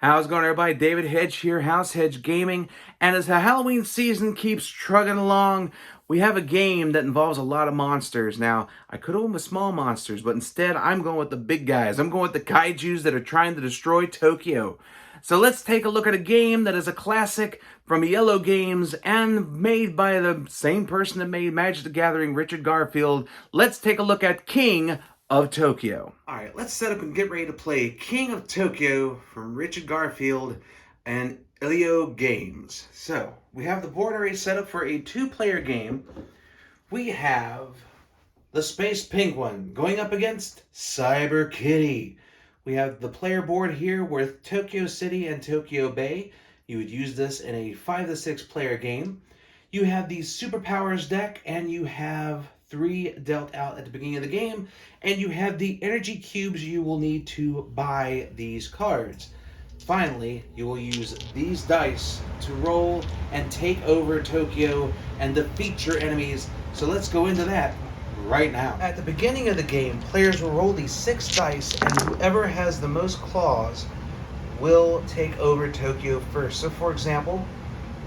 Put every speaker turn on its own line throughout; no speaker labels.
How's it going, everybody? David Hedge here, House Hedge Gaming. And as the Halloween season keeps trugging along, we have a game that involves a lot of monsters. Now, I could have went with small monsters, but instead I'm going with the big guys. I'm going with the Kaijus that are trying to destroy Tokyo. So let's take a look at a game that is a classic from Iello Games and made by the same person that made Magic the Gathering, Richard Garfield. Let's take a look at King of Tokyo. Alright, let's set up and get ready to play King of Tokyo from Richard Garfield and Iello Games. So, we have the board already set up for a two-player game. We have the Space Penguin going up against Cyber Kitty. We have the player board here with Tokyo City and Tokyo Bay. You would use this in a 5 to 6 player game. You have the Superpowers deck, and you have 3 dealt out at the beginning of the game, and you have the energy cubes you will need to buy these cards. Finally, you will use these dice to roll and take over Tokyo and defeat your enemies. So let's go into that right now. At the beginning of the game, players will roll these 6 dice, and whoever has the most claws will take over Tokyo first. So for example,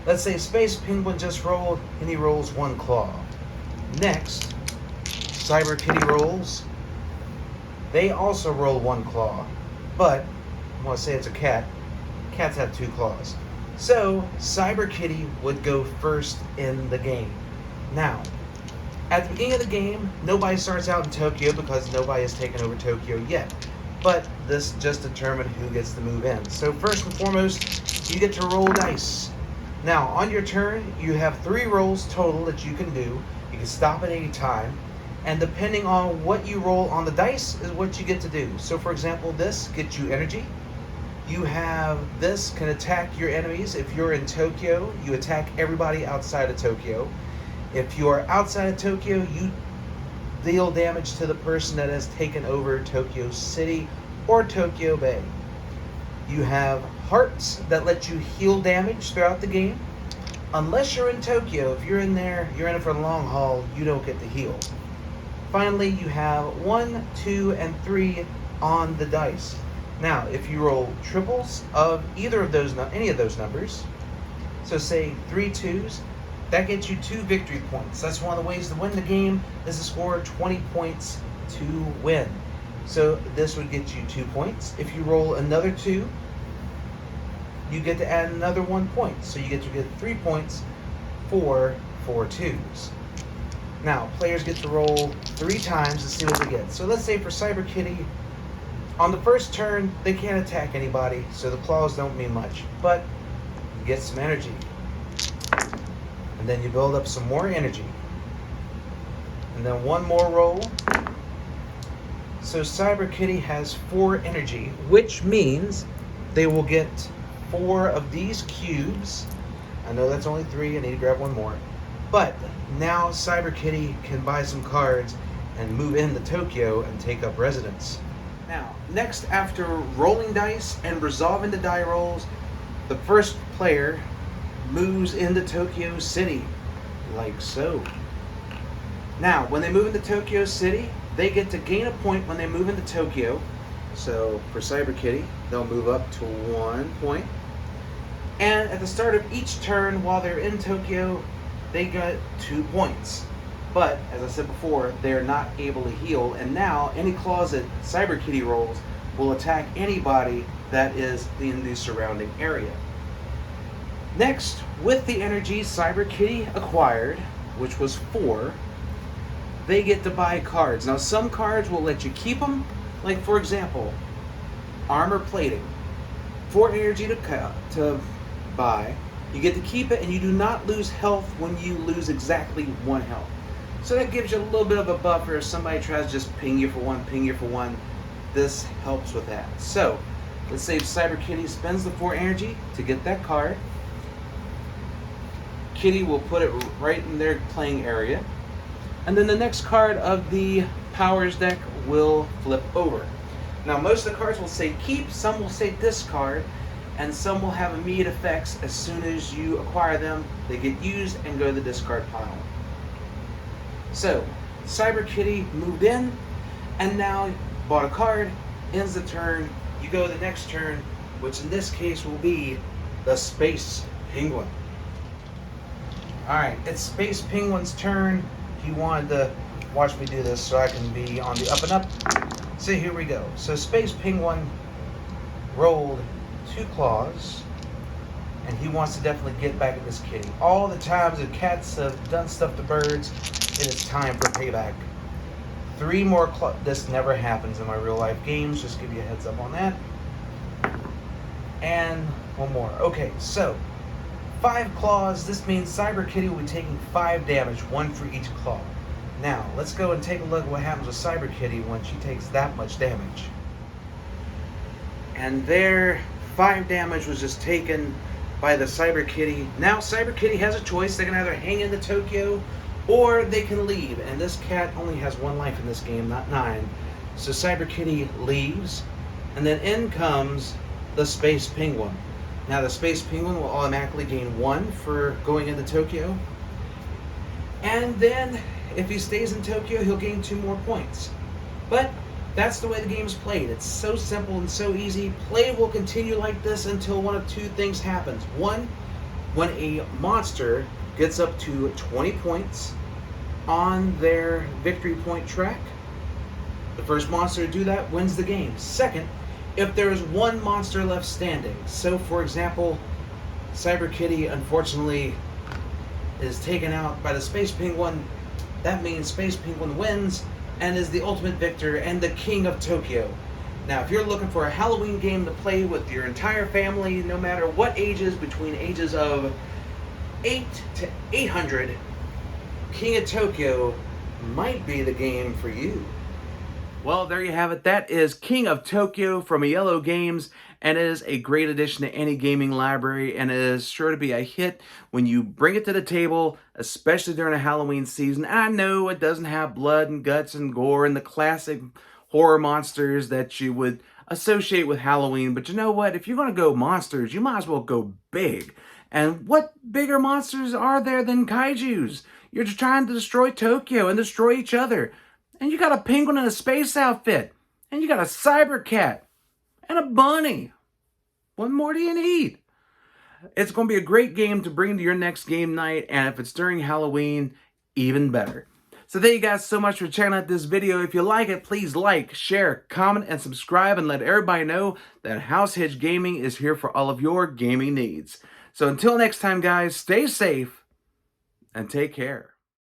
let's say Space Penguin just rolled, and he rolls 1 claw. Next, Cyber Kitty rolls. They also roll 1 claw, but I want to say it's a cat. Cats have 2 claws. So Cyber Kitty would go first in the game. Now, at the beginning of the game, nobody starts out in Tokyo because nobody has taken over Tokyo yet. But this just determines who gets to move in. So first and foremost, you get to roll dice. Now, on your turn, you have 3 rolls total that you can do. You can stop at any time. And depending on what you roll on the dice is what you get to do. So for example, this gets you energy. You have this can attack your enemies. If you're in Tokyo, you attack everybody outside of Tokyo. If you are outside of Tokyo, you deal damage to the person that has taken over Tokyo City or Tokyo Bay. You have hearts that let you heal damage throughout the game. Unless you're in Tokyo, if you're in there, you're in it for the long haul, you don't get to heal. Finally, you have 1, 2, and 3 on the dice. Now, if you roll triples of either of those, any of those numbers, so say 3 2s, that gets you 2 victory points. That's one of the ways to win the game, is to score 20 points to win. So this would get you 2 points. If you roll another 2, you get to add another 1 point. So you get 3 points for 4 2s. Now, players get to roll 3 times to see what they get. So let's say for Cyber Kitty, on the first turn, they can't attack anybody, so the claws don't mean much. But you get some energy. And then you build up some more energy. And then 1 more roll. So Cyber Kitty has 4 energy, which means they will get 4 of these cubes. I know that's only 3, I need to grab 1 more. But now Cyber Kitty can buy some cards and move into Tokyo and take up residence. Now, next, after rolling dice and resolving the die rolls, the first player moves into Tokyo City, like so. Now, when they move into Tokyo City, they get to gain a point when they move into Tokyo. So, for Cyber Kitty, they'll move up to 1 point. And at the start of each turn, while they're in Tokyo, they get 2 points. But, as I said before, they're not able to heal, and now any claws that Cyber Kitty rolls will attack anybody that is in the surrounding area. Next, with the energy Cyber Kitty acquired, which was 4, they get to buy cards. Now, some cards will let you keep them, like for example, Armor Plating. 4 energy to buy. You get to keep it, and you do not lose health when you lose exactly 1 health. So that gives you a little bit of a buffer if somebody tries to just ping you for 1, ping you for 1. This helps with that. So, let's say if Cyber Kitty spends the 4 energy to get that card. Kitty will put it right in their playing area. And then the next card of the Powers deck will flip over. Now, most of the cards will say keep, some will say discard, and some will have immediate effects as soon as you acquire them. They get used and go to the discard pile. So, Cyber Kitty moved in, and now bought a card, ends the turn, you go to the next turn, which in this case will be the Space Penguin. Alright, it's Space Penguin's turn. He wanted to watch me do this so I can be on the up and up. So here we go. So Space Penguin rolled 2 claws, and he wants to definitely get back at this kitty. All the times that cats have done stuff to birds, it is time for payback. 3 more claws. This never happens in my real life games, just give you a heads up on that. And 1 more. Okay, so 5 claws. This means Cyber Kitty will be taking 5 damage, 1 for each claw. Now, let's go and take a look at what happens with Cyber Kitty when she takes that much damage. And there, 5 damage was just taken by the Cyber Kitty. Now, Cyber Kitty has a choice. They can either hang in the Tokyo or they can leave. And this cat only has 1 life in this game, not 9. So Cyber Kitty leaves, and then in comes the Space Penguin. Now the Space Penguin will automatically gain 1 for going into Tokyo. And then if he stays in Tokyo, he'll gain 2 more points. But that's the way the game is played. It's so simple and so easy. Play will continue like this until one of 2 things happens. 1, when a monster gets up to 20 points on their victory point track. The first monster to do that wins the game. Second, if there is 1 monster left standing. So for example, Cyber Kitty unfortunately is taken out by the Space Penguin. That means Space Penguin wins and is the ultimate victor and the king of Tokyo. Now if you're looking for a Halloween game to play with your entire family, no matter what ages, between ages of 8 to 800, King of Tokyo might be the game for you. Well, there you have it. That is King of Tokyo from Iello Games, and it is a great addition to any gaming library, and it is sure to be a hit when you bring it to the table, especially during a Halloween season. And I know it doesn't have blood and guts and gore and the classic horror monsters that you would associate with Halloween, but you know what? If you're going to go monsters, you might as well go big. And what bigger monsters are there than kaijus? You're just trying to destroy Tokyo and destroy each other. And you got a penguin in a space outfit. And you got a cyber cat. And a bunny. What more do you need? It's going to be a great game to bring to your next game night. And if it's during Halloween, even better. So thank you guys so much for checking out this video. If you like it, please like, share, comment, and subscribe. And let everybody know that House Hedge Gaming is here for all of your gaming needs. So until next time, guys, stay safe and take care.